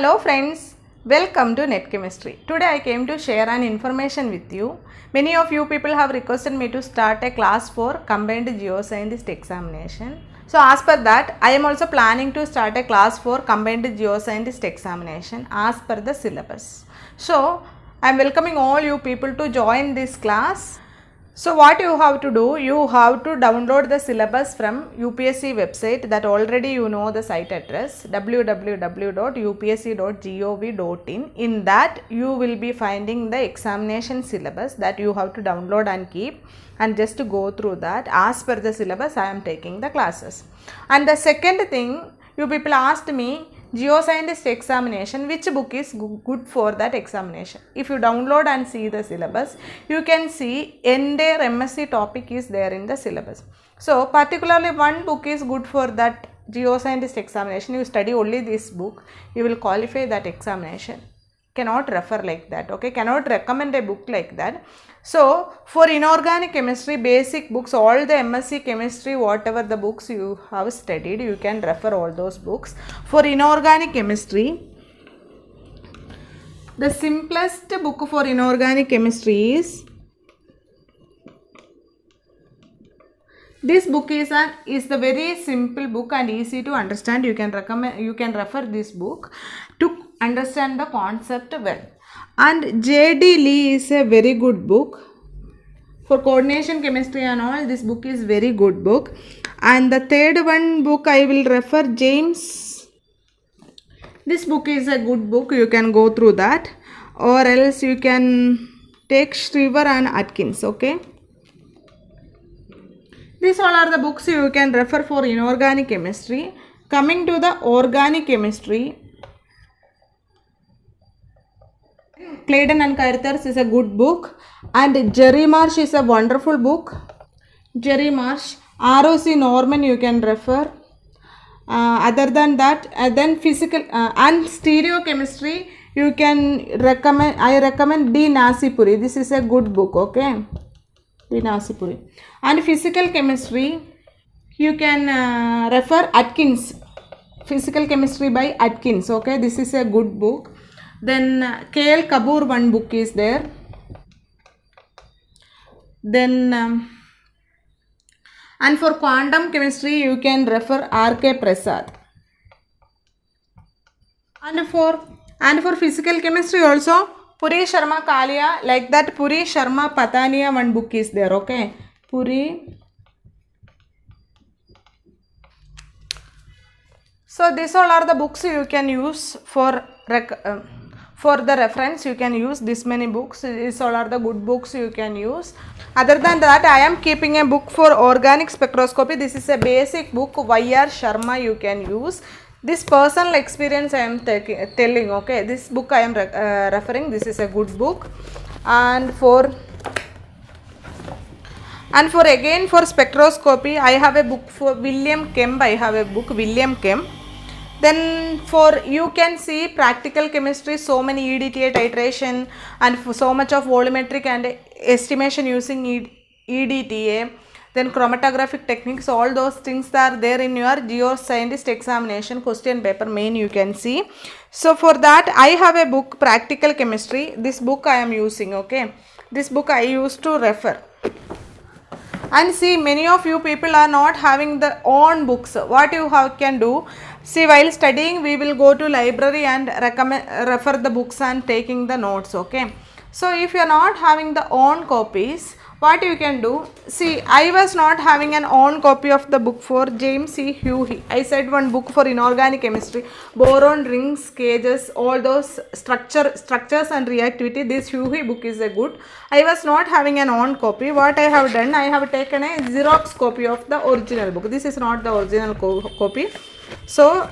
Hello friends, welcome to Net Chemistry. Today I came to share an information with you. Many of you people have requested me to start a class for combined geoscientist examination. So as per that, I am also planning to start a class for combined geoscientist examination as per the syllabus. So I am welcoming all you people to join this class. So what you have to do, you have to download the syllabus from UPSC website that already you know the site address www.upsc.gov.in. In that you will be finding the examination syllabus that you have to download and keep and just to go through that. As per the syllabus I am taking the classes. And the second thing, you people asked me geoscientist examination, which book is good for that examination. If you download and see the syllabus, you can see entire MSc topic is there in the syllabus. So particularly one book is good for that geoscientist examination. You study only this book, you will qualify that examination. Cannot refer like that, okay, cannot recommend a book like that. So for inorganic chemistry basic books, all the MSc chemistry, whatever the books you have studied, you can refer all those books. For inorganic chemistry, the simplest book for inorganic chemistry is this book. Is the very simple book and easy to understand. You can refer this book to understand the concept well. And J.D. Lee is a very good book for coordination chemistry and all. This book is very good book. And the third one book I will refer James. This book is a good book, you can go through that, or else you can take Shriver and Atkins, okay. These all are the books you can refer for inorganic chemistry. Coming to the organic chemistry, Claydon and Carruthers is a good book, and Jerry Marsh is a wonderful book. Jerry Marsh, ROC Norman you can refer. Other than that, then physical and stereochemistry you can recommend. I recommend D. Nasipuri. This is a good book, okay. D. Nasipuri. And physical chemistry you can refer Atkins. Physical chemistry by Atkins, okay. This is a good book. Then K.L. Kapoor one book is there. Then and for quantum chemistry you can refer R.K. Prasad. And for physical chemistry also Puri Sharma Kalia, like that Puri Sharma Patania one book is there, okay. Puri. So these all are the books you can use for the reference. You can use this many books. These all are the good books you can use. Other than that, I am keeping a book for organic spectroscopy. This is a basic book, Y.R. Sharma you can use. This personal experience I am telling, okay. This book I am referring. This is a good book. And for spectroscopy, I have a book for William Kemp. I have a book William Kemp. Then for you can see practical chemistry, so many EDTA titration and for so much of volumetric and estimation using EDTA, then chromatographic techniques, all those things are there in your geoscientist examination question paper main you can see. So for that I have a book practical chemistry. This book I am using, okay. This book I used to refer. And see, many of you people are not having the own books. What you can do, see, while studying we will go to library and refer the books and taking the notes, okay. So if you are not having the own copies, what you can do, see, I was not having an own copy of the book for James C. Huey. I said one book for inorganic chemistry, boron, rings, cages, all those structures and reactivity. This Huey book is a good. I was not having an own copy. What I have done, I have taken a Xerox copy of the original book. This is not the original copy. So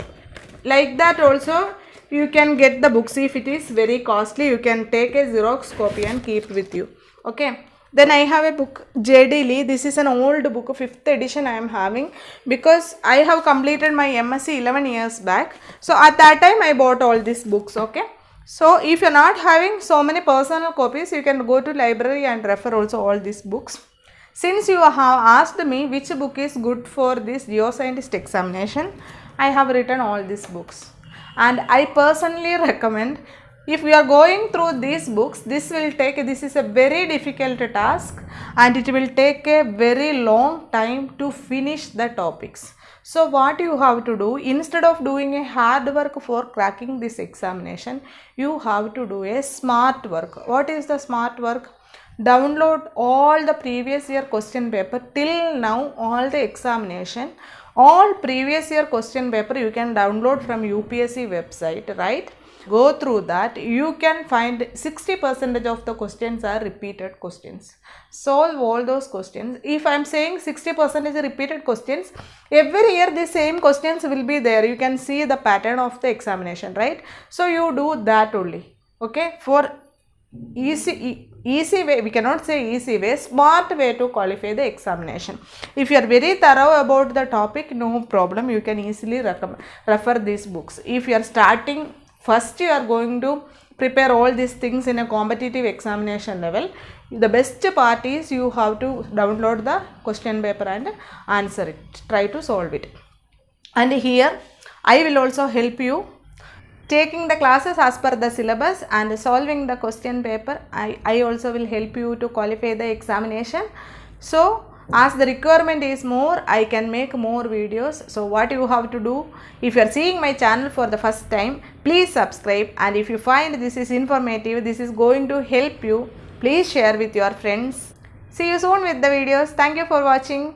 like that also you can get the books. If it is very costly, you can take a Xerox copy and keep with you, okay. Then I have a book J.D. Lee. This is an old book, 5th edition I am having, because I have completed my MSc 11 years back. So at that time I bought all these books, okay. So if you are not having so many personal copies, you can go to library and refer also all these books. Since you have asked me which book is good for this geoscientist examination, I have written all these books. and I personally recommend, if you are going through these books, this is a very difficult task and it will take a very long time to finish the topics. So what you have to do, instead of doing a hard work for cracking this examination, you have to do a smart work. What is the smart work? Download all the previous year question paper till now, all the examination, all previous year question paper you can download from UPSC website, right? Go through that. You can find 60% of the questions are repeated questions. Solve all those questions. If I am saying 60% repeated questions, every year the same questions will be there. You can see the pattern of the examination, right? So you do that only. Okay, for easy way, we cannot say easy way, smart way to qualify the examination. If you are very thorough about the topic, no problem, you can easily refer these books. If you are starting first, you are going to prepare all these things in a competitive examination level, the best part is you have to download the question paper and answer it, try to solve it. And here I will also help you taking the classes as per the syllabus and solving the question paper. I also will help you to qualify the examination. So as the requirement is more, I can make more videos. So what you have to do, if you are seeing my channel for the first time, please subscribe, and if you find this is informative, this is going to help you, please share with your friends. See you soon with the videos. Thank you for watching.